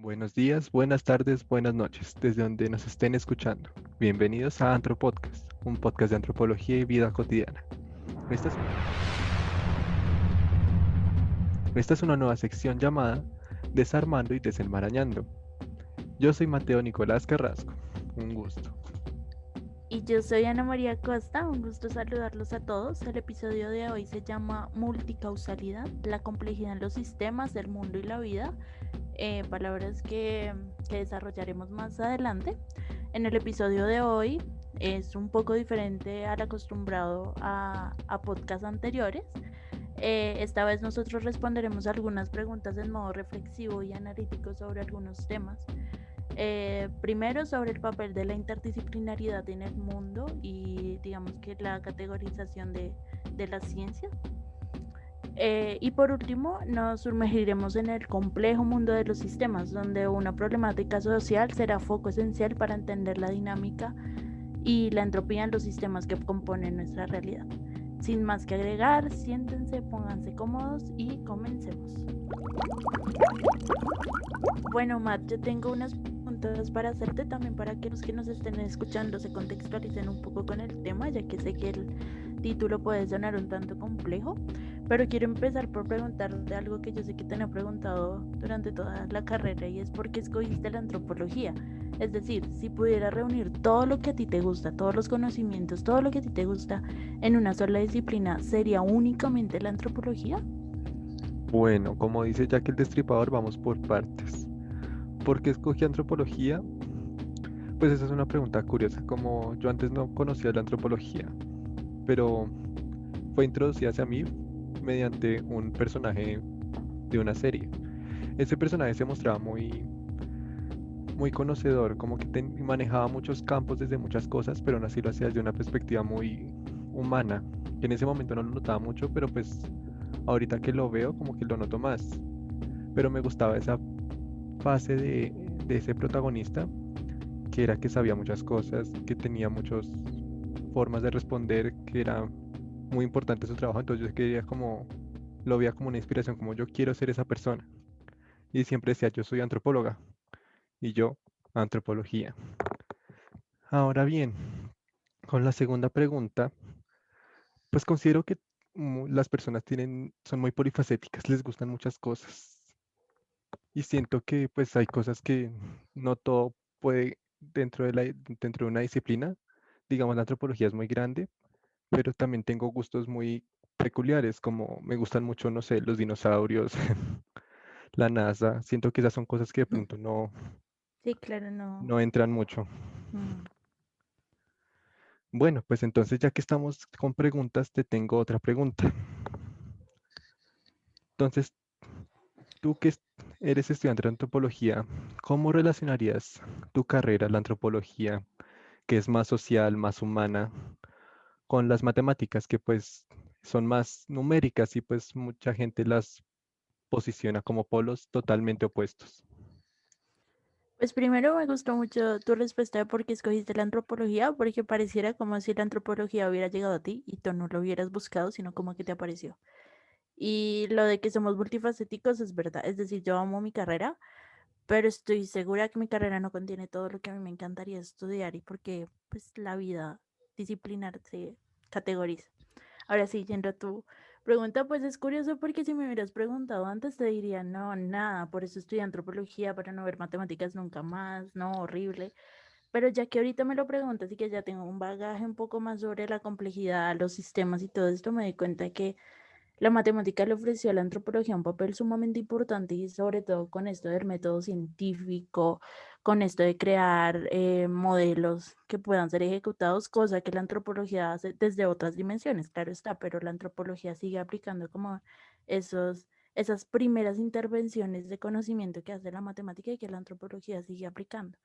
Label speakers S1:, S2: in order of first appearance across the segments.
S1: Buenos días, buenas tardes, buenas noches, desde donde nos estén escuchando. Bienvenidos a Antropodcast, un podcast de antropología y vida cotidiana. Esta es, esta es una nueva sección llamada Desarmando y Desenmarañando. Yo soy Mateo Nicolás Carrasco. Un gusto.
S2: Y yo soy Ana María Costa, un gusto saludarlos a todos. El episodio de hoy se llama Multicausalidad, la complejidad en los sistemas, el mundo y la vida, palabras que desarrollaremos más adelante. En el episodio de hoy es un poco diferente al acostumbrado a podcasts anteriores. Esta vez nosotros responderemos algunas preguntas en modo reflexivo y analítico sobre algunos temas. Primero sobre el papel de la interdisciplinariedad en el mundo y digamos que la categorización de las ciencias. Y por último nos sumergiremos en el complejo mundo de los sistemas, donde una problemática social será foco esencial para entender la dinámica y la entropía en los sistemas que componen nuestra realidad. Sin más que agregar, siéntense, pónganse cómodos y comencemos. Bueno, Matt, yo tengo unas preguntas para hacerte también para que los que nos estén escuchando se contextualicen un poco con el tema, ya que sé que el título puede sonar un tanto complejo, pero quiero empezar por preguntarte algo que yo sé que te han preguntado durante toda la carrera y es por qué escogiste la antropología. Es decir, si pudieras reunir todo lo que a ti te gusta, todos los conocimientos, todo lo que a ti te gusta en una sola disciplina, ¿sería únicamente la antropología?
S1: Bueno, como dice Jack el Destripador, vamos por partes. ¿Por qué escogí antropología? Pues esa es una pregunta curiosa, como yo antes no conocía la antropología, pero fue introducida hacia mí mediante un personaje de una serie. Ese personaje se mostraba muy conocedor, como que manejaba muchos campos desde muchas cosas, pero aún así lo hacía desde una perspectiva muy humana, que en ese momento no lo notaba mucho, pero pues ahorita que lo veo como que lo noto más. Pero me gustaba esa fase de ese protagonista, que era que sabía muchas cosas, que tenía muchas formas de responder, que era muy importante su trabajo, entonces yo quería como, lo veía como una inspiración, como yo quiero ser esa persona. Y siempre decía, yo soy antropóloga y yo antropología. Ahora bien, con la segunda pregunta, pues considero que las personas son muy polifacéticas, les gustan muchas cosas y siento que pues hay cosas que no todo puede dentro de una disciplina. Digamos, la antropología es muy grande, pero también tengo gustos muy peculiares, como me gustan mucho, no sé, los dinosaurios, la NASA. Siento que esas son cosas que de pronto
S2: Sí, claro, no.
S1: no entran mucho.
S2: Mm.
S1: Bueno, pues entonces ya que estamos con preguntas, te tengo otra pregunta. Entonces, tú que eres estudiante de antropología, ¿cómo relacionarías tu carrera, la antropología, que es más social, más humana, con las matemáticas, que pues son más numéricas y pues mucha gente las posiciona como polos totalmente opuestos?
S2: Pues primero me gustó mucho tu respuesta de por qué escogiste la antropología, porque pareciera como si la antropología hubiera llegado a ti y tú no lo hubieras buscado, sino como que te apareció. Y lo de que somos multifacéticos es verdad, es decir, yo amo mi carrera, pero estoy segura que mi carrera no contiene todo lo que a mí me encantaría estudiar y porque pues la vida disciplinar se categoriza. Ahora sí, yendo a tu pregunta, pues es curioso porque si me hubieras preguntado antes te diría, no, nada, por eso estudié antropología, para no ver matemáticas nunca más, no, horrible. Pero ya que ahorita me lo preguntas y que ya tengo un bagaje un poco más sobre la complejidad, los sistemas y todo esto, me di cuenta que la matemática le ofreció a la antropología un papel sumamente importante y sobre todo con esto del método científico, con esto de crear modelos que puedan ser ejecutados, cosa que la antropología hace desde otras dimensiones, claro está, pero la antropología sigue aplicando como esas primeras intervenciones de conocimiento que hace la matemática y que la antropología sigue aplicando.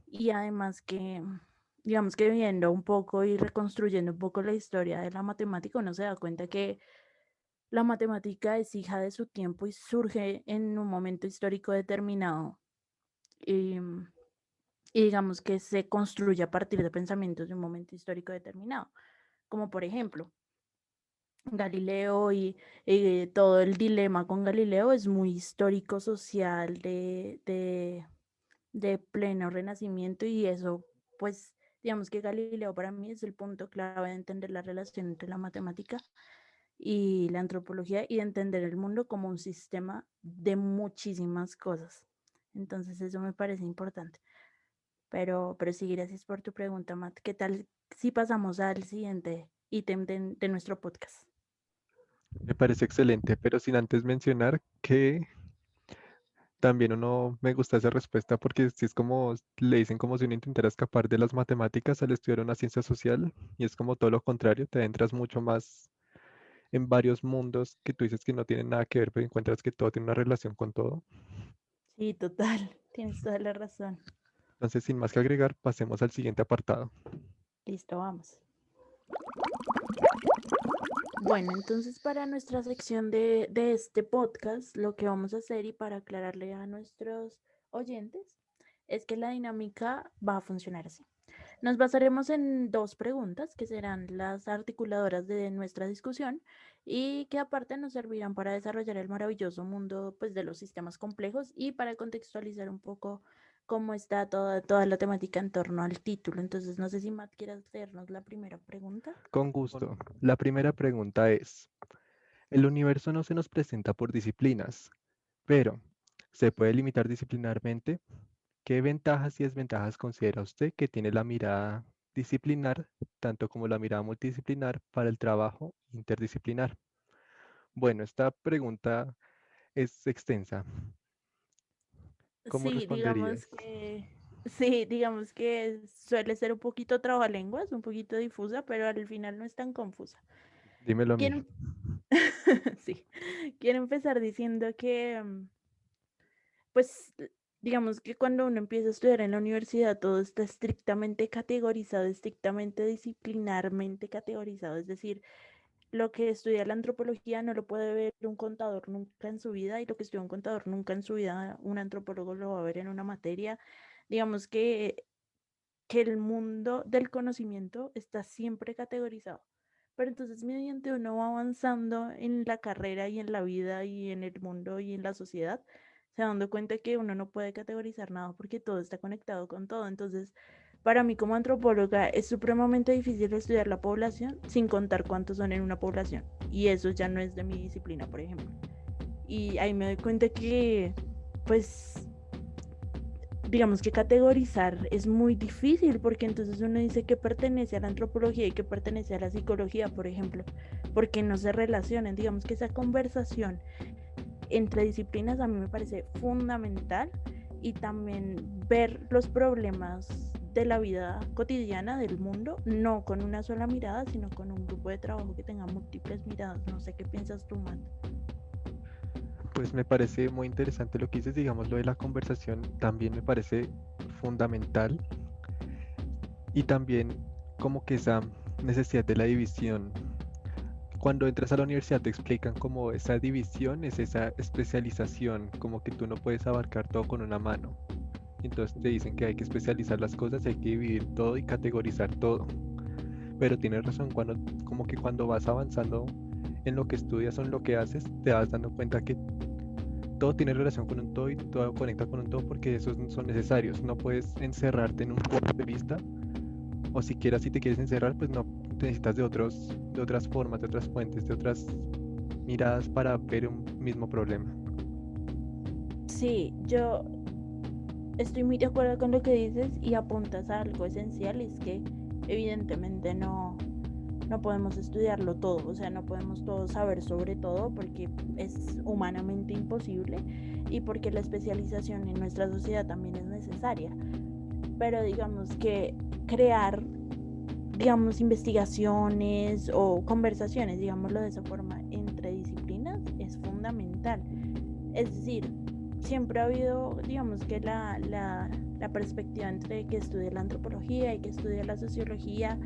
S2: Y además que, digamos que viendo un poco y reconstruyendo un poco la historia de la matemática, uno se da cuenta que la matemática es hija de su tiempo y surge en un momento histórico determinado y, y digamos que se construye a partir de pensamientos de un momento histórico determinado, como por ejemplo Galileo y todo el dilema con Galileo es muy histórico social de pleno renacimiento y eso, pues, digamos que Galileo para mí es el punto clave de entender la relación entre la matemática y la antropología y de entender el mundo como un sistema de muchísimas cosas. Entonces eso me parece importante. Pero sí, gracias por tu pregunta, Matt. ¿Qué tal si pasamos al siguiente ítem de nuestro podcast?
S1: Me parece excelente, pero sin antes mencionar que también uno me gusta esa respuesta porque si es como, le dicen como si uno intentara escapar de las matemáticas al estudiar una ciencia social y es como todo lo contrario, te adentras mucho más en varios mundos que tú dices que no tienen nada que ver, pero encuentras que todo tiene una relación con todo.
S2: Sí, total, tienes toda la razón.
S1: Entonces, sin más que agregar, pasemos al siguiente apartado.
S2: Listo, vamos. Bueno, entonces para nuestra sección de este podcast, lo que vamos a hacer y para aclararle a nuestros oyentes es que la dinámica va a funcionar así. Nos basaremos en dos preguntas que serán las articuladoras de nuestra discusión y que aparte nos servirán para desarrollar el maravilloso mundo pues, de los sistemas complejos y para contextualizar un poco cómo está toda la temática en torno al título. Entonces, no sé si Matt quiere hacernos la primera pregunta.
S1: Con gusto. La primera pregunta es, el universo no se nos presenta por disciplinas, pero ¿se puede limitar disciplinarmente? ¿Qué ventajas y desventajas considera usted que tiene la mirada disciplinar, tanto como la mirada multidisciplinar para el trabajo interdisciplinar? Bueno, esta pregunta es extensa. ¿Cómo
S2: Sí,
S1: responderías?
S2: digamos que suele ser un poquito trabalenguas, un poquito difusa, pero al final no es tan confusa.
S1: Dímelo a mí.
S2: Quiero, sí, quiero empezar diciendo que, pues, digamos que cuando uno empieza a estudiar en la universidad, todo está estrictamente categorizado, estrictamente disciplinarmente categorizado. Es decir, lo que estudia la antropología no lo puede ver un contador nunca en su vida y lo que estudia un contador nunca en su vida, un antropólogo lo va a ver en una materia. Digamos que el mundo del conocimiento está siempre categorizado. Pero entonces, mediante uno va avanzando en la carrera y en la vida y en el mundo y en la sociedad, se va dando cuenta que uno no puede categorizar nada porque todo está conectado con todo. Entonces, para mí como antropóloga es supremamente difícil estudiar la población sin contar cuántos son en una población. Y eso ya no es de mi disciplina, por ejemplo. Y ahí me doy cuenta que, pues, digamos que categorizar es muy difícil porque entonces uno dice que pertenece a la antropología y que pertenece a la psicología, por ejemplo, porque no se relacionan. Digamos que esa conversación entre disciplinas a mí me parece fundamental y también ver los problemas de la vida cotidiana del mundo, no con una sola mirada, sino con un grupo de trabajo que tenga múltiples miradas. No sé qué piensas tú, Man.
S1: Pues me parece muy interesante lo que dices, digamos, lo de la conversación también me parece fundamental y también como que esa necesidad de la división. Cuando entras a la universidad te explican como esa división es esa especialización, como que tú no puedes abarcar todo con una mano. Entonces te dicen que hay que especializar las cosas, hay que dividir todo y categorizar todo. Pero tienes razón, como que cuando vas avanzando en lo que estudias o en lo que haces, te vas dando cuenta que todo tiene relación con un todo y todo conecta con un todo porque esos son necesarios. No puedes encerrarte en un punto de vista o siquiera si te quieres encerrar, pues no necesitas de otras formas, de otras fuentes, de otras miradas para ver un mismo problema.
S2: Sí, yo estoy muy de acuerdo con lo que dices y apuntas a algo esencial, es que evidentemente no podemos estudiarlo todo, o sea, no podemos todo saber sobre todo porque es humanamente imposible y porque la especialización en nuestra sociedad también es necesaria. Pero digamos que crear, digamos, investigaciones o conversaciones, digámoslo de esa forma, entre disciplinas es fundamental. Es decir, siempre ha habido, digamos que la perspectiva entre que estudia la antropología y que estudia la sociología,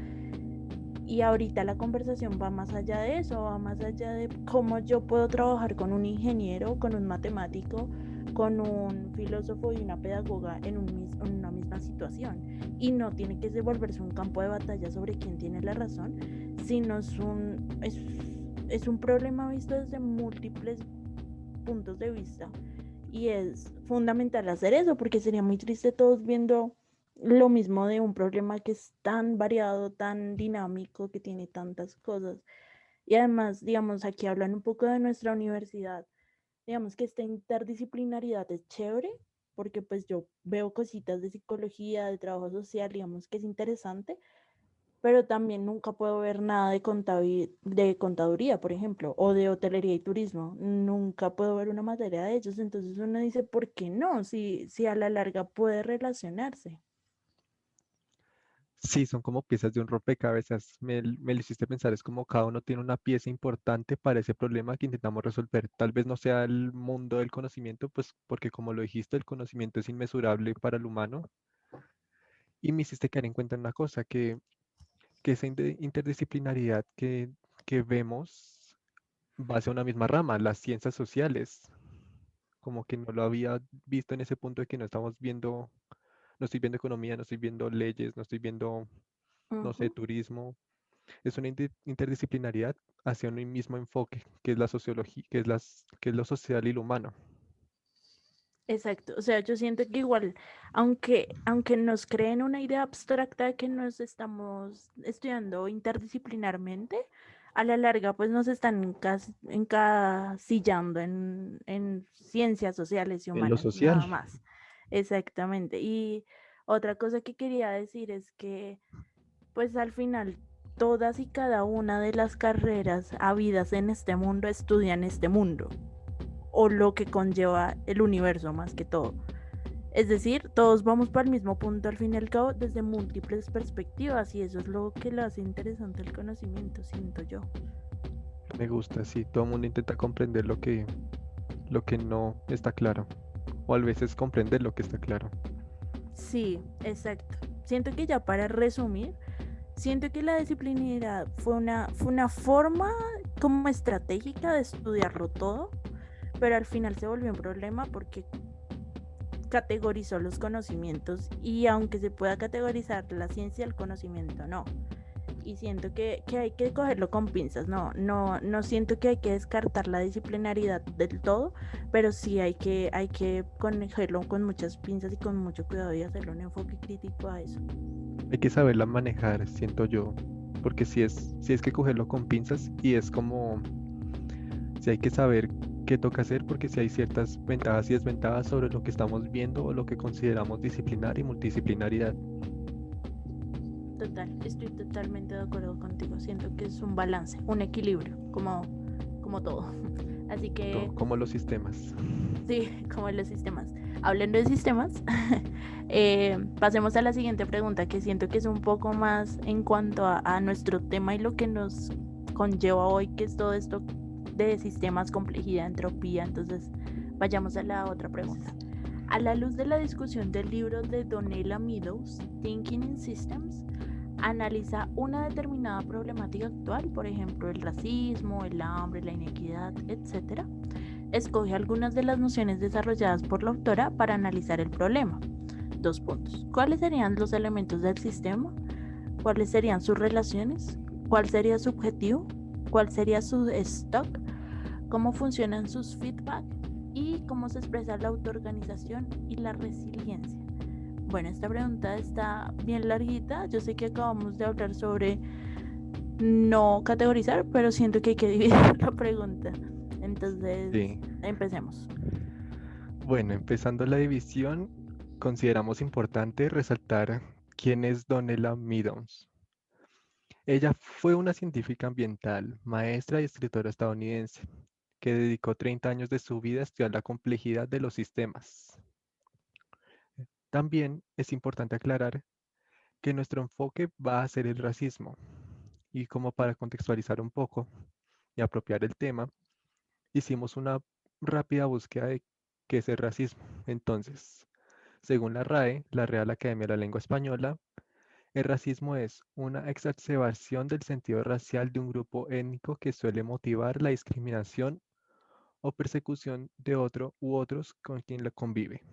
S2: y ahorita la conversación va más allá de eso, va más allá de cómo yo puedo trabajar con un ingeniero, con un matemático, con un filósofo y una pedagoga en una misma situación. Y no tiene que volverse un campo de batalla sobre quién tiene la razón, sino es un problema visto desde múltiples puntos de vista Y es fundamental hacer eso porque sería muy triste todos viendo lo mismo de un problema que es tan variado, tan dinámico, que tiene tantas cosas. Y además, digamos, aquí hablan un poco de nuestra universidad. Digamos que esta interdisciplinaridad es chévere porque pues yo veo cositas de psicología, de trabajo social, digamos que es interesante, pero también nunca puedo ver nada de contaduría, por ejemplo, o de hotelería y turismo. Nunca puedo ver una materia de ellos. Entonces uno dice, ¿por qué no? Si a la larga puede relacionarse.
S1: Sí, son como piezas de un rompecabezas. Me lo hiciste pensar, es como cada uno tiene una pieza importante para ese problema que intentamos resolver. Tal vez no sea el mundo del conocimiento, pues porque como lo dijiste, el conocimiento es inmesurable para el humano. Y me hiciste caer en cuenta una cosa, que esa interdisciplinaridad que vemos va hacia una misma rama, las ciencias sociales. Como que no lo había visto en ese punto de que no estamos viendo, no estoy viendo economía, no estoy viendo leyes, no estoy viendo, no sé,
S2: Ujú.
S1: turismo. Es una interdisciplinaridad hacia un mismo enfoque, que es la sociología, que es lo social y lo humano.
S2: Exacto, o sea, yo siento que igual, aunque nos creen una idea abstracta de que nos estamos estudiando interdisciplinarmente, a la larga pues nos están encasillando en ciencias sociales y
S1: En lo
S2: humanas,
S1: social.
S2: nada más. Exactamente. Y otra cosa que quería decir es que pues al final todas y cada una de las carreras habidas en este mundo estudian este mundo o lo que conlleva el universo más que todo. Es decir, todos vamos para el mismo punto al fin y al cabo desde múltiples perspectivas y eso es lo que lo hace interesante el conocimiento, siento yo.
S1: Me gusta, sí, todo el mundo intenta comprender lo que no está claro, o a veces comprender lo que está claro.
S2: Sí, exacto. Siento que ya para resumir, siento que la disciplinaridad fue una forma como estratégica de estudiarlo todo, pero al final se volvió un problema porque categorizó los conocimientos y aunque se pueda categorizar la ciencia, el conocimiento no. Y siento que hay que cogerlo con pinzas, no siento que hay que descartar la disciplinaridad del todo, pero sí hay que cogerlo con muchas pinzas y con mucho cuidado y hacerle un enfoque crítico a eso.
S1: Hay que saberla manejar, siento yo, porque si es que cogerlo con pinzas y es como, si hay que saber qué toca hacer, porque si hay ciertas ventajas y desventajas sobre lo que estamos viendo o lo que consideramos disciplinar y multidisciplinaridad.
S2: Total, estoy totalmente de acuerdo contigo. Siento que es un balance, un equilibrio, como todo. Así que
S1: Como los sistemas.
S2: sí, como en los sistemas. Hablando de sistemas, pasemos a la siguiente pregunta, que siento que es un poco más en cuanto a nuestro tema y lo que nos conlleva hoy, que es todo esto de sistemas, complejidad, entropía. Entonces, vayamos a la otra pregunta. A la luz de la discusión del libro de Donella Meadows, Thinking in Systems, analiza una determinada problemática actual, por ejemplo, el racismo, el hambre, la inequidad, etcétera. Escoge algunas de las nociones desarrolladas por la autora para analizar el problema. Dos puntos. ¿Cuáles serían los elementos del sistema? ¿Cuáles serían sus relaciones? ¿Cuál sería su objetivo? ¿Cuál sería su stock? ¿Cómo funcionan sus feedback? ¿Y cómo se expresa la autoorganización y la resiliencia? Bueno, esta pregunta está bien larguita. Yo sé que acabamos de hablar sobre no categorizar, pero siento que hay que dividir la pregunta. Entonces,
S1: Sí.
S2: empecemos.
S1: Bueno, empezando la división, consideramos importante resaltar quién es Donella Meadows. Ella fue una científica ambiental, maestra y escritora estadounidense, que dedicó 30 años de su vida a estudiar la complejidad de los sistemas. También es importante aclarar que nuestro enfoque va a ser el racismo, y como para contextualizar un poco y apropiar el tema, hicimos una rápida búsqueda de qué es el racismo. Entonces, según la RAE, la Real Academia de la Lengua Española, el racismo es una exacerbación del sentido racial de un grupo étnico que suele motivar la discriminación o persecución de otro u otros con quien lo convive.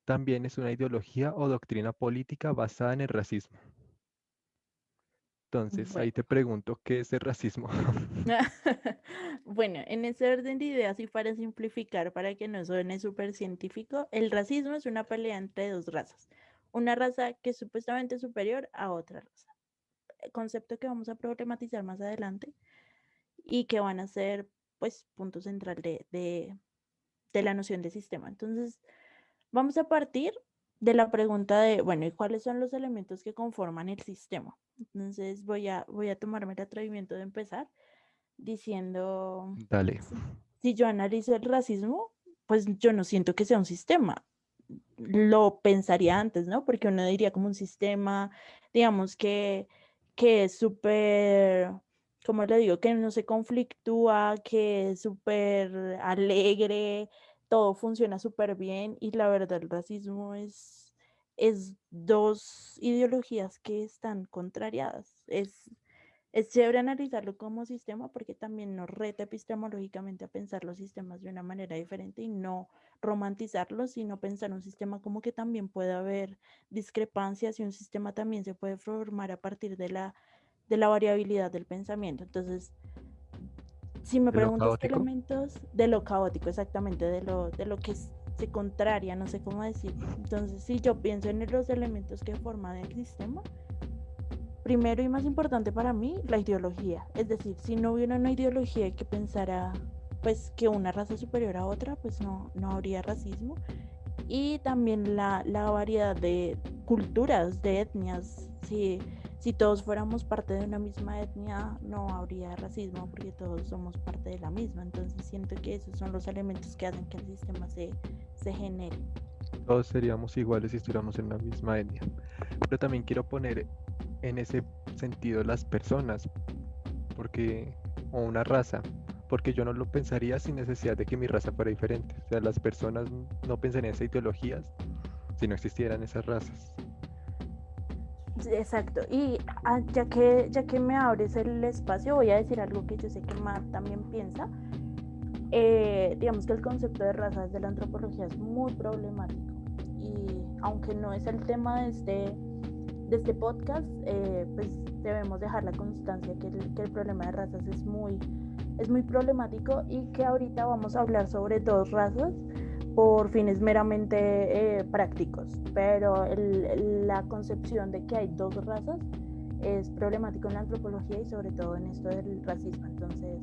S1: También es una ideología o doctrina política basada en el racismo. Entonces, ahí
S2: Bueno.
S1: te pregunto, ¿qué es el racismo?
S2: Bueno, en ese orden de ideas y para simplificar, para que no suene súper científico, el racismo es una pelea entre dos razas. Una raza que es supuestamente superior a otra raza. Concepto que vamos a problematizar más adelante y que van a ser, pues, punto central de la noción de sistema. Entonces, vamos a partir de la pregunta de, bueno, ¿y cuáles son los elementos que conforman el sistema? Entonces, voy a tomarme el atrevimiento de empezar diciendo,
S1: Dale.
S2: si yo analizo el racismo, pues yo no siento que sea un sistema. Lo pensaría antes, ¿no? Porque uno diría como un sistema, digamos que es súper, ¿cómo le digo? Que no se conflictúa, que es súper alegre, todo funciona súper bien y la verdad el racismo es dos ideologías que están contrariadas. Es chévere analizarlo como sistema porque también nos reta epistemológicamente a pensar los sistemas de una manera diferente y no romantizarlos, sino pensar un sistema como que también puede haber discrepancias y un sistema también se puede formar a partir de la variabilidad del pensamiento. Entonces, si me
S1: ¿De lo
S2: preguntas qué
S1: caótico?
S2: elementos de lo caótico, exactamente, de lo que se contraria, no sé cómo decirlo. Entonces, si yo pienso en los elementos que forman el sistema, primero y más importante para mí, la ideología. Es decir, si no hubiera una ideología que pensara pues que una raza es superior a otra, pues no habría racismo. Y también la variedad de culturas, de etnias. Si todos fuéramos parte de una misma etnia, no habría racismo porque todos somos parte de la misma. Entonces siento que esos son los elementos que hacen que el sistema se genere.
S1: Todos seríamos iguales si estuviéramos en una misma etnia. Pero también quiero poner en ese sentido las personas, porque, o una raza, porque yo no lo pensaría sin necesidad de que mi raza fuera diferente. O sea, las personas no pensarían en esas ideologías si no existieran esas razas.
S2: Exacto. Y ya que me abres el espacio, voy a decir algo que yo sé que Matt también piensa. Digamos que el concepto de razas de la antropología es muy problemático. Y aunque no es el tema de este podcast, pues debemos dejar la constancia que el problema de razas es muy problemático y que ahorita vamos a hablar sobre dos razas por fines meramente prácticos, pero la concepción de que hay dos razas es problemático en la antropología y sobre todo en esto del racismo. Entonces,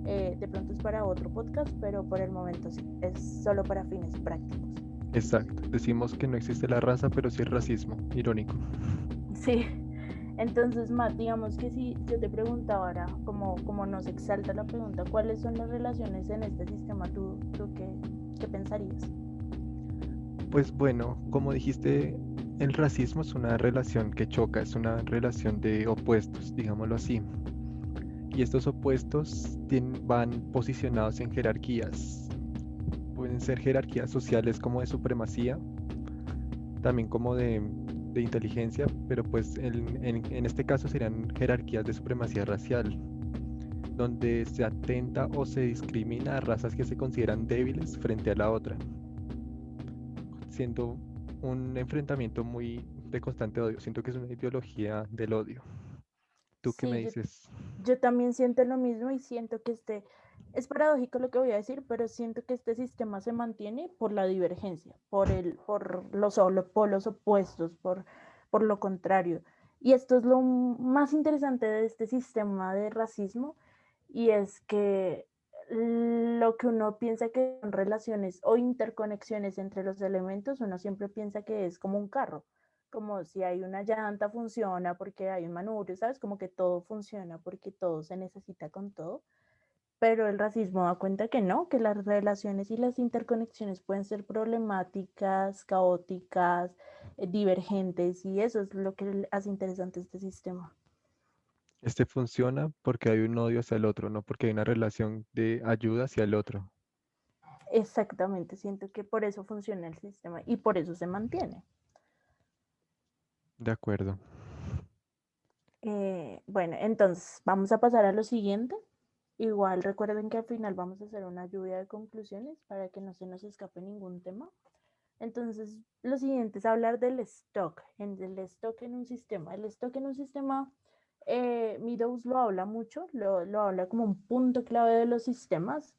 S2: de pronto es para otro podcast, pero por el momento sí, es solo para fines prácticos.
S1: Exacto. Decimos que no existe la raza, pero sí el racismo. Irónico.
S2: Sí, entonces, Matt, digamos que si yo te preguntaba ahora, como nos exalta la pregunta, ¿cuáles son las relaciones en este sistema? ¿Tú qué pensarías?
S1: Pues bueno, como dijiste, el racismo es una relación que choca, es una relación de opuestos, digámoslo así. Y estos opuestos van posicionados en jerarquías. Pueden ser jerarquías sociales como de supremacía, también como de inteligencia, pero pues en este caso serían jerarquías de supremacía racial, donde se atenta o se discrimina a razas que se consideran débiles frente a la otra, siendo un enfrentamiento muy de constante odio. Siento que es una ideología del odio. ¿Tú qué me
S2: Sí, yo,
S1: dices?
S2: yo también siento lo mismo y siento que es paradójico lo que voy a decir, pero siento que este sistema se mantiene por la divergencia, por los polos opuestos, por lo contrario. Y esto es lo más interesante de este sistema de racismo, y es que lo que uno piensa que son relaciones o interconexiones entre los elementos, uno siempre piensa que es como un carro, como si hay una llanta funciona porque hay un manubrio, ¿sabes? Como que todo funciona porque todo se necesita con todo, pero el racismo da cuenta que no, que las relaciones y las interconexiones pueden ser problemáticas, caóticas, divergentes, y eso es lo que hace interesante este sistema.
S1: Este funciona porque hay un odio hacia el otro, no porque hay una relación de ayuda hacia el otro.
S2: Exactamente, siento que por eso funciona el sistema y por eso se mantiene.
S1: De acuerdo.
S2: Bueno, entonces vamos a pasar a lo siguiente. Igual recuerden que al final vamos a hacer una lluvia de conclusiones para que no se nos escape ningún tema. Entonces, lo siguiente es hablar del stock, el stock en un sistema. El stock en un sistema Meadows lo habla mucho, lo habla como un punto clave de los sistemas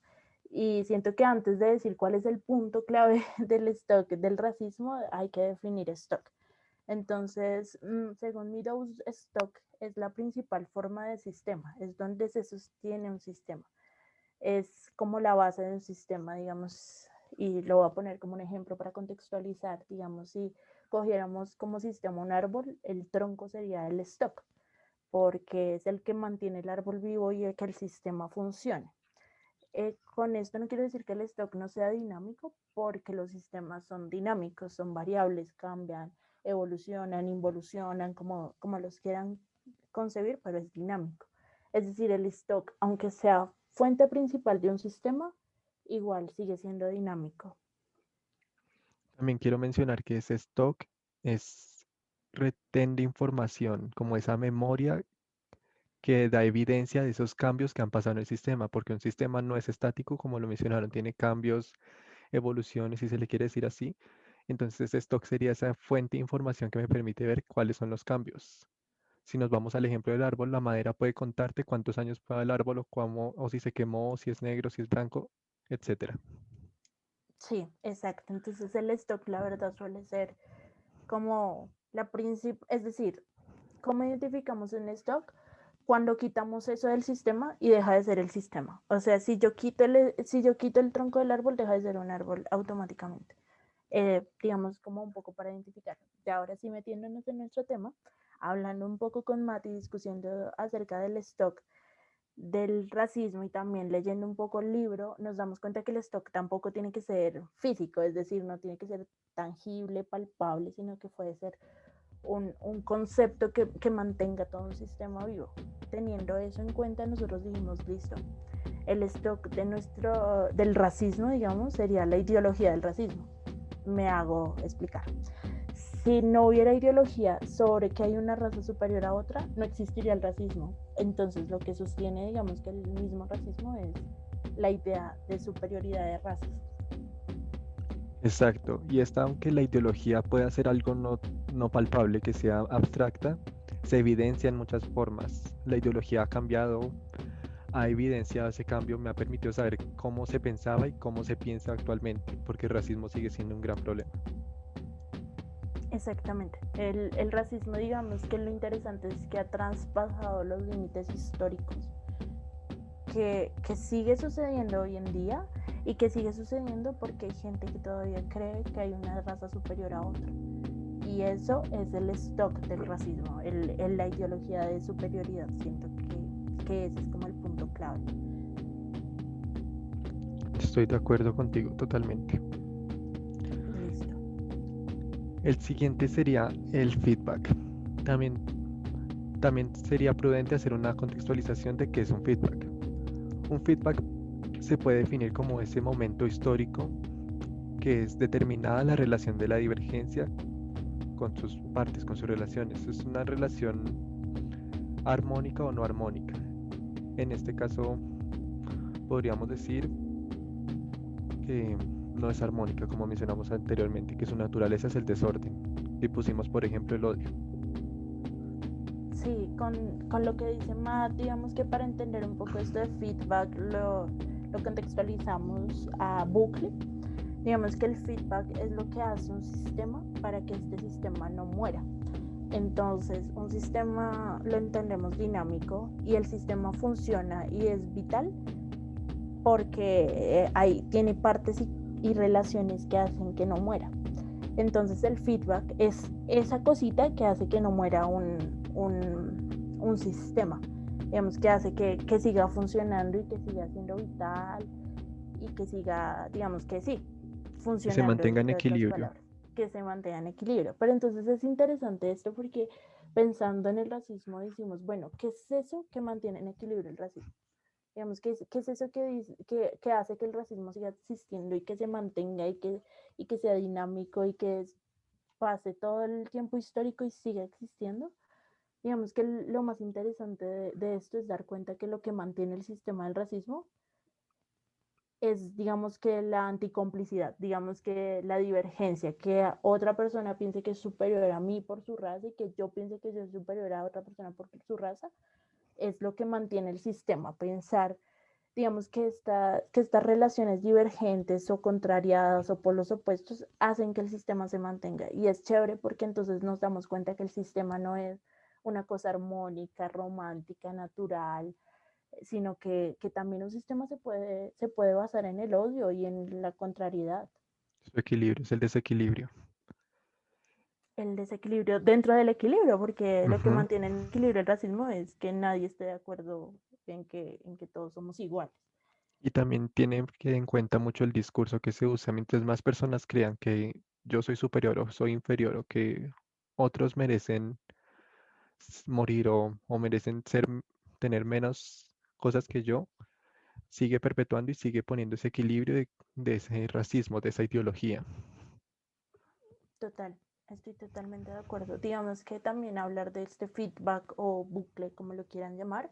S2: y siento que antes de decir cuál es el punto clave del stock del racismo hay que definir stock. Entonces, según Meadows, stock es la principal forma de sistema, es donde se sostiene un sistema, es como la base de un sistema, digamos, y lo voy a poner como un ejemplo para contextualizar, digamos, si cogiéramos como sistema un árbol, el tronco sería el stock porque es el que mantiene el árbol vivo y el que el sistema funcione. Con esto no quiero decir que el stock no sea dinámico, porque los sistemas son dinámicos, son variables, cambian, evolucionan, involucionan, como los quieran concebir, pero es dinámico. Es decir, el stock, aunque sea fuente principal de un sistema, igual sigue siendo dinámico.
S1: También quiero mencionar que ese stock es retén de información, como esa memoria que da evidencia de esos cambios que han pasado en el sistema, porque un sistema no es estático, como lo mencionaron, tiene cambios, evoluciones, si se le quiere decir así. Entonces, ese stock sería esa fuente de información que me permite ver cuáles son los cambios. Si nos vamos al ejemplo del árbol, la madera puede contarte cuántos años lleva el árbol o, o si se quemó, si es negro, si es blanco, etcétera.
S2: Sí, exacto. Entonces el stock, la verdad, suele ser como la principal, es decir, ¿cómo identificamos un stock? Cuando quitamos eso del sistema y deja de ser el sistema. O sea, si yo quito el tronco del árbol, deja de ser un árbol automáticamente. Digamos, como un poco para identificar. Y ahora sí metiéndonos en nuestro tema, hablando un poco con Mati, discutiendo acerca del stock del racismo y también leyendo un poco el libro, nos damos cuenta que el stock tampoco tiene que ser físico, es decir, no tiene que ser tangible, palpable, sino que puede ser un concepto que mantenga todo un sistema vivo. Teniendo eso en cuenta, nosotros dijimos, listo, el stock del racismo, digamos, sería la ideología del racismo. Me hago explicar. Si no hubiera ideología sobre que hay una raza superior a otra, no existiría el racismo. Entonces, lo que sostiene, digamos, que el mismo racismo es la idea de superioridad de razas.
S1: Exacto. Y esta, aunque la ideología pueda ser algo no palpable, que sea abstracta, se evidencia en muchas formas. La ideología ha cambiado, ha evidenciado ese cambio, me ha permitido saber cómo se pensaba y cómo se piensa actualmente, porque el racismo sigue siendo un gran problema.
S2: Exactamente. El racismo, digamos que lo interesante es que ha traspasado los límites históricos, que sigue sucediendo hoy en día y que sigue sucediendo porque hay gente que todavía cree que hay una raza superior a otra. Y eso es el stock del racismo, la ideología de superioridad. Siento que ese es como el punto clave.
S1: Estoy de acuerdo contigo totalmente.
S2: Listo.
S1: El siguiente sería el feedback. También, también sería prudente hacer una contextualización de qué es un feedback. Un feedback se puede definir como ese momento histórico que es determinada la relación de la divergencia con sus partes, con sus relaciones. Es una relación armónica o no armónica. En este caso, podríamos decir que no es armónica, como mencionamos anteriormente, que su naturaleza es el desorden. Y pusimos, por ejemplo, el odio.
S2: Sí, con lo que dice Matt, digamos que para entender un poco esto de feedback lo contextualizamos a bucle. Digamos que el feedback es lo que hace un sistema para que este sistema no muera. Entonces, un sistema lo entendemos dinámico y el sistema funciona y es vital porque tiene partes y relaciones que hacen que no muera. Entonces el feedback es esa cosita que hace que no muera un sistema, digamos, que hace que siga funcionando y que siga siendo vital y que siga, digamos que sí,
S1: Que se
S2: funcionando,
S1: mantenga en
S2: entre otras
S1: equilibrio.
S2: palabras, que se mantenga en equilibrio. Pero entonces es interesante esto porque pensando en el racismo decimos, bueno, ¿qué es eso que mantiene en equilibrio el racismo? Digamos, ¿qué es eso que hace que el racismo siga existiendo y que se mantenga y que sea dinámico y que pase todo el tiempo histórico y siga existiendo? Digamos que lo más interesante de esto es dar cuenta que lo que mantiene el sistema del racismo es, digamos que la anticomplicidad, digamos que la divergencia, que otra persona piense que es superior a mí por su raza y que yo piense que yo soy superior a otra persona por su raza, es lo que mantiene el sistema. Pensar, digamos que estas relaciones divergentes o contrariadas o polos opuestos hacen que el sistema se mantenga. Y es chévere porque entonces nos damos cuenta que el sistema no es una cosa armónica, romántica, natural, sino que también un sistema se puede basar en el odio y en la contrariedad,
S1: Su equilibrio, es el desequilibrio.
S2: el desequilibrio dentro del equilibrio, porque lo que
S1: Ujú.
S2: mantiene en equilibrio el racismo es que nadie esté de acuerdo en que todos somos iguales.
S1: Y también tiene que en cuenta mucho el discurso que se usa. Mientras más personas crean que yo soy superior o soy inferior o que otros merecen morir o merecen tener menos cosas que yo, sigue perpetuando y sigue poniendo ese equilibrio de ese racismo, de esa ideología.
S2: Total, estoy totalmente de acuerdo. Digamos que también hablar de este feedback o bucle, como lo quieran llamar,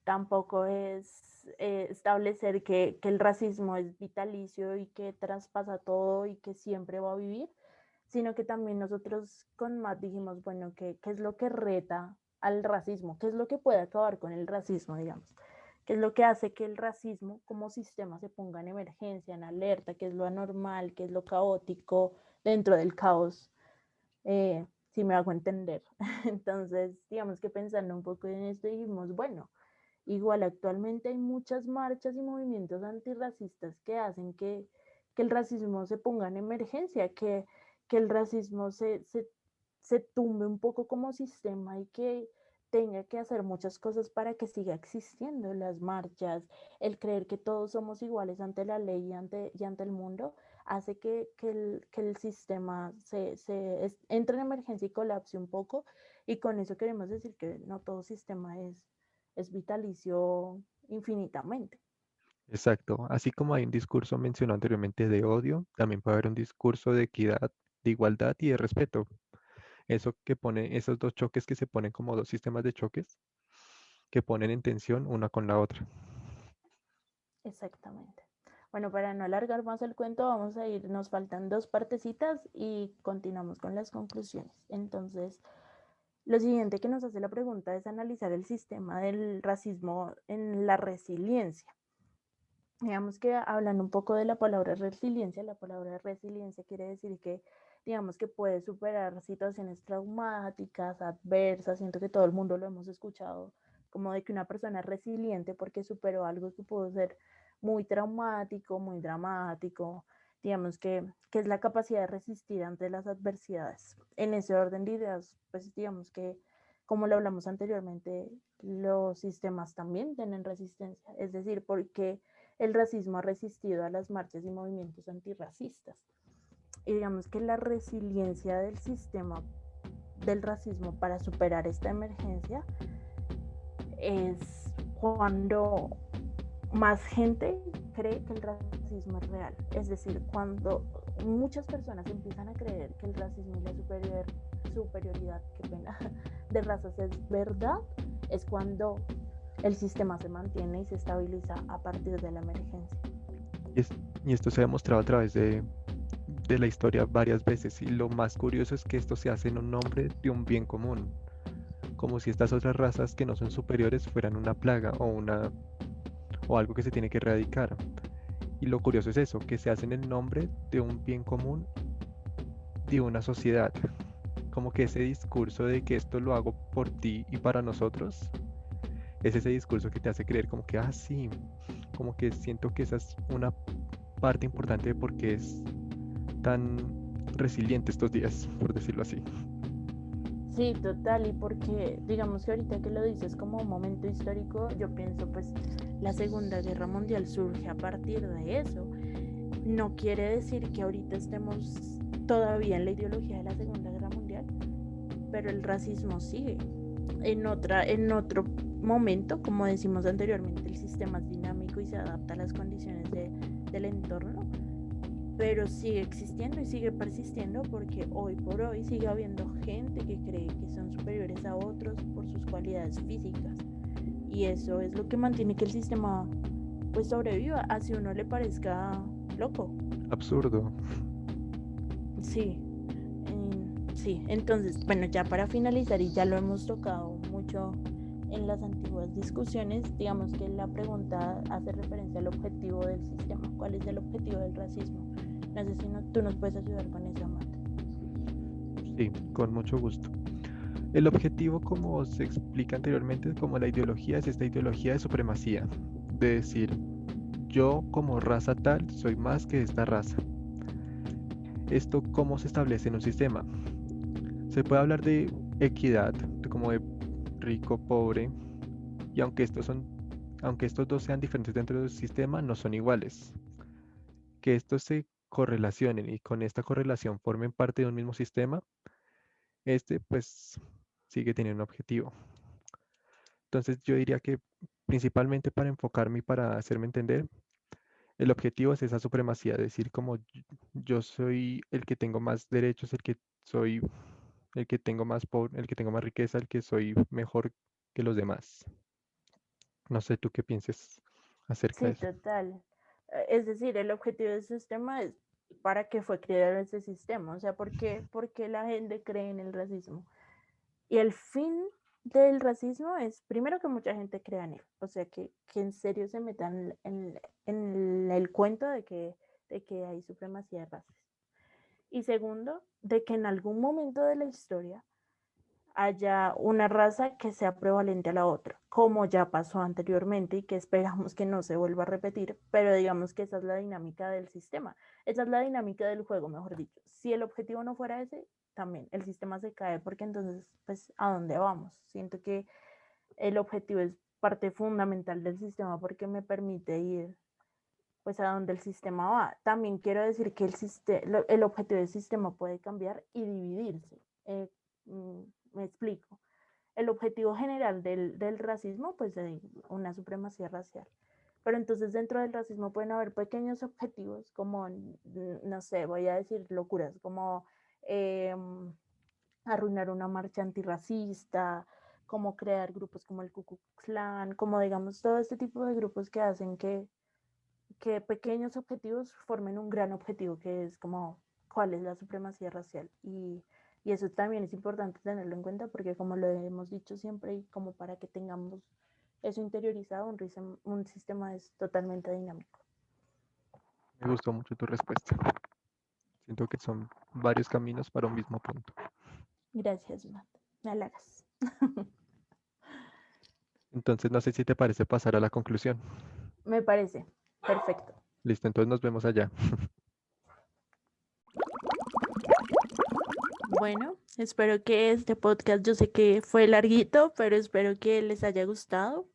S2: tampoco es establecer que el racismo es vitalicio y que traspasa todo y que siempre va a vivir, sino que también nosotros con Matt dijimos, bueno, ¿qué es lo que reta al racismo? ¿Qué es lo que puede acabar con el racismo, digamos? ¿Qué es lo que hace que el racismo como sistema se ponga en emergencia, en alerta? ¿Qué es lo anormal? ¿Qué es lo caótico dentro del caos? Si me hago entender. Entonces, digamos que pensando un poco en esto, dijimos, bueno, igual actualmente hay muchas marchas y movimientos antirracistas que hacen que el racismo se ponga en emergencia, que el racismo se tumbe un poco como sistema y que tenga que hacer muchas cosas para que siga existiendo las marchas, el creer que todos somos iguales ante la ley y ante el mundo, hace que el sistema entre en emergencia y colapse un poco. Y con eso queremos decir que no todo sistema es vitalicio infinitamente.
S1: Exacto. Así como hay un discurso mencionado anteriormente de odio, también puede haber un discurso de equidad, de igualdad y de respeto. Eso que pone, esos dos choques que se ponen como dos sistemas de choques que ponen en tensión una con la otra.
S2: Exactamente. Bueno, para no alargar más el cuento, vamos a ir, nos faltan dos partecitas y continuamos con las conclusiones. Entonces, lo siguiente que nos hace la pregunta es analizar el sistema del racismo en la resiliencia. Digamos que hablando un poco de la palabra resiliencia quiere decir que, digamos que puede superar situaciones traumáticas, adversas, siento que todo el mundo lo hemos escuchado, como de que una persona es resiliente porque superó algo que pudo ser muy traumático, muy dramático, digamos que es la capacidad de resistir ante las adversidades. En ese orden de ideas, pues digamos que, como lo hablamos anteriormente, los sistemas también tienen resistencia, es decir, porque el racismo ha resistido a las marchas y movimientos antirracistas. Y digamos que la resiliencia del sistema del racismo para superar esta emergencia es cuando más gente cree que el racismo es real. Es decir, cuando muchas personas empiezan a creer que el racismo y la superioridad, qué pena, de razas es verdad, es cuando el sistema se mantiene y se estabiliza a partir de la emergencia.
S1: Y, y esto se ha demostrado a través de la historia varias veces. Y lo más curioso es que esto se hace en un nombre de un bien común, como si estas otras razas que no son superiores fueran una plaga o algo que se tiene que erradicar. Y lo curioso es eso, que se hace en el nombre de un bien común de una sociedad. Como que ese discurso de que esto lo hago por ti y para nosotros, es ese discurso que te hace creer como que, ah, sí, como que siento que esa es una parte importante de por qué es tan resiliente estos días, por decirlo así.
S2: Sí, total, y porque digamos que ahorita que lo dices como un momento histórico, yo pienso pues la Segunda Guerra Mundial surge a partir de eso. No quiere decir que ahorita estemos todavía en la ideología de la Segunda Guerra Mundial, pero el racismo sigue. En otro momento, como decimos anteriormente, el sistema es dinámico y se adapta a las condiciones del entorno, pero sigue existiendo y sigue persistiendo porque hoy por hoy sigue habiendo gente que cree que son superiores a otros por sus cualidades físicas. Y eso es lo que mantiene que el sistema pues sobreviva, así uno le parezca loco.
S1: Absurdo.
S2: Sí, sí, entonces, bueno, ya para finalizar, y ya lo hemos tocado mucho en las antiguas discusiones, digamos que la pregunta hace referencia al objetivo del sistema. ¿Cuál es el objetivo del racismo? No sé si tú nos puedes ayudar con eso, Matt.
S1: Sí, con mucho gusto. El objetivo, como se explica anteriormente, como la ideología, es esta ideología de supremacía, de decir, yo como raza tal soy más que esta raza. ¿Esto cómo se establece en un sistema? Se puede hablar de equidad, de como de rico, pobre, y aunque estos dos sean diferentes dentro del sistema, no son iguales. Que estos se correlacionen y con esta correlación formen parte de un mismo sistema, pues sigue teniendo un objetivo. Entonces yo diría que principalmente para enfocarme y para hacerme entender, el objetivo es esa supremacía, decir como yo soy el que tengo más derechos, el que soy el que tengo más pobre, el que tengo más riqueza, el que soy mejor que los demás. No sé tú qué pienses acerca de
S2: Sí,
S1: eso.
S2: total. Es decir, el objetivo del sistema es para qué fue creado ese sistema, o sea, por qué la gente cree en el racismo? Y el fin del racismo es, primero, que mucha gente crea en él, o sea, que en serio se metan en el cuento de que hay supremacía de razas. Y segundo, de que en algún momento de la historia haya una raza que sea prevalente a la otra, como ya pasó anteriormente y que esperamos que no se vuelva a repetir, pero digamos que esa es la dinámica del sistema, esa es la dinámica del juego, mejor dicho. Si el objetivo no fuera ese, también el sistema se cae, porque entonces, pues, ¿a dónde vamos? Siento que el objetivo es parte fundamental del sistema porque me permite ir pues a donde el sistema va. También quiero decir que el objetivo del sistema puede cambiar y dividirse. Me explico. El objetivo general del racismo, pues es una supremacía racial. Pero entonces dentro del racismo pueden haber pequeños objetivos como, no sé, voy a decir locuras, como eh, arruinar una marcha antirracista, como crear grupos como el Ku Klux Klan, como digamos todo este tipo de grupos que hacen que pequeños objetivos formen un gran objetivo, que es como cuál es la supremacía racial. Y eso también es importante tenerlo en cuenta porque como lo hemos dicho siempre y como para que tengamos eso interiorizado, un sistema es totalmente dinámico.
S1: Me gustó mucho tu respuesta. Siento que son varios caminos para un mismo punto.
S2: Gracias, Matt. Me halagas.
S1: Entonces no sé si te parece pasar a la conclusión.
S2: Me parece perfecto.
S1: Listo, entonces nos vemos allá.
S2: Bueno, espero que este podcast, yo sé que fue larguito, pero espero que les haya gustado.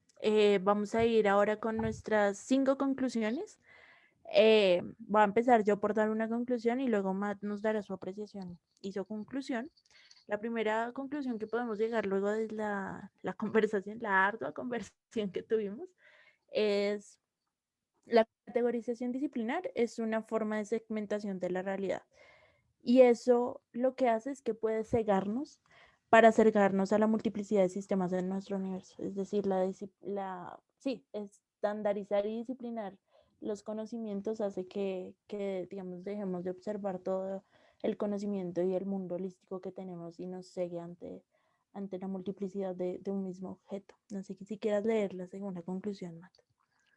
S2: Vamos a ir ahora con nuestras 5 conclusiones. Voy a empezar yo por dar una conclusión y luego Matt nos dará su apreciación y su conclusión. La primera conclusión que podemos llegar luego de la conversación, la ardua conversación que tuvimos, es la categorización disciplinar es una forma de segmentación de la realidad. Y eso lo que hace es que puede cegarnos para acercarnos a la multiplicidad de sistemas de nuestro universo. Es decir, sí, estandarizar y disciplinar los conocimientos hace que, digamos, dejemos de observar todo el conocimiento y el mundo holístico que tenemos y nos cegue ante la multiplicidad de un mismo objeto. No sé si quieras leer la segunda conclusión, Matt.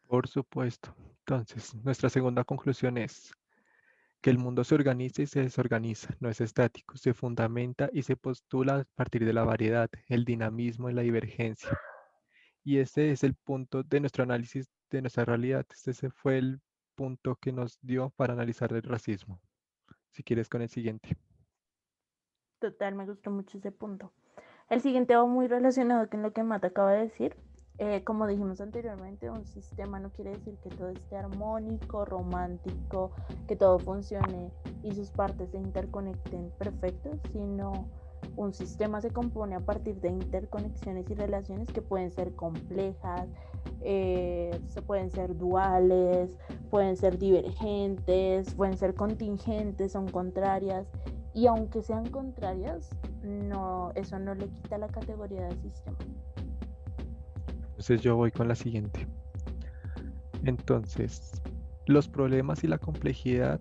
S1: Por supuesto. Entonces, nuestra segunda conclusión es que el mundo se organiza y se desorganiza, no es estático, se fundamenta y se postula a partir de la variedad, el dinamismo y la divergencia. Y ese es el punto de nuestro análisis de nuestra realidad. Ese fue el punto que nos dio para analizar el racismo. Si quieres con el siguiente.
S2: Total, me gustó mucho ese punto. El siguiente va muy relacionado con lo que Matt acaba de decir. Como dijimos anteriormente, un sistema no quiere decir que todo esté armónico, romántico, que todo funcione y sus partes se interconecten perfectos, sino un sistema se compone a partir de interconexiones y relaciones que pueden ser complejas, pueden ser duales, pueden ser divergentes, pueden ser contingentes, son contrarias, y aunque sean contrarias, no, eso no le quita la categoría de sistema.
S1: Entonces yo voy con la siguiente. Entonces, los problemas y la complejidad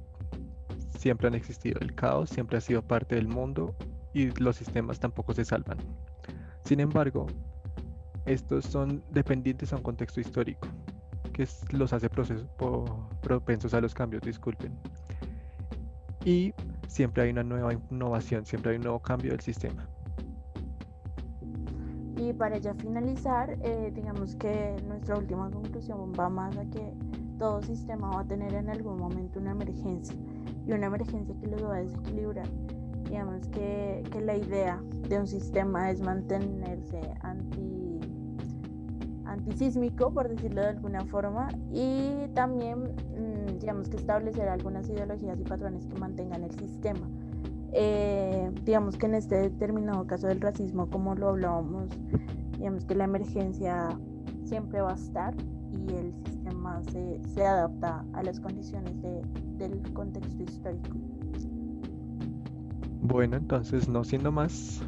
S1: siempre han existido. El caos siempre ha sido parte del mundo y los sistemas tampoco se salvan. Sin embargo, estos son dependientes a un contexto histórico, los hace propensos a los cambios, disculpen. Y siempre hay una nueva innovación, siempre hay un nuevo cambio del sistema.
S2: Y para ya finalizar, digamos que nuestra última conclusión va más a que todo sistema va a tener en algún momento una emergencia y una emergencia que los va a desequilibrar. Digamos que la idea de un sistema es mantenerse antisísmico, por decirlo de alguna forma, y también digamos que establecer algunas ideologías y patrones que mantengan el sistema. Digamos que en este determinado caso del racismo, como lo hablábamos, digamos que la emergencia siempre va a estar y el sistema se adapta a las condiciones del contexto histórico.
S1: Bueno, entonces no siendo más,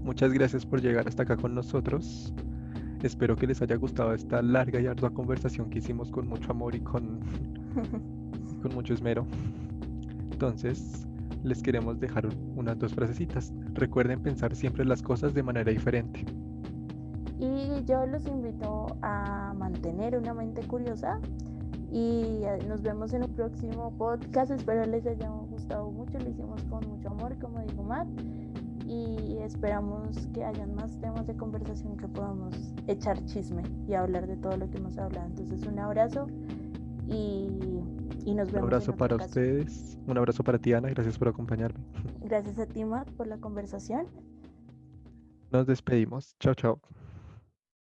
S1: muchas gracias por llegar hasta acá con nosotros. Espero que les haya gustado esta larga y ardua conversación que hicimos con mucho amor y con mucho esmero. Entonces, les queremos dejar unas 2 frasecitas. Recuerden pensar siempre las cosas de manera diferente.
S2: Y yo los invito a mantener una mente curiosa y nos vemos en un próximo podcast. Espero les haya gustado mucho, lo hicimos con mucho amor, como dijo Matt, y esperamos que hayan más temas de conversación que podamos echar chisme y hablar de todo lo que hemos hablado. Entonces un abrazo y nos vemos.
S1: Un abrazo para ustedes, un abrazo para ti, Ana, gracias por acompañarme.
S2: Gracias a ti, Matt, por la conversación.
S1: Nos despedimos, chao, chao.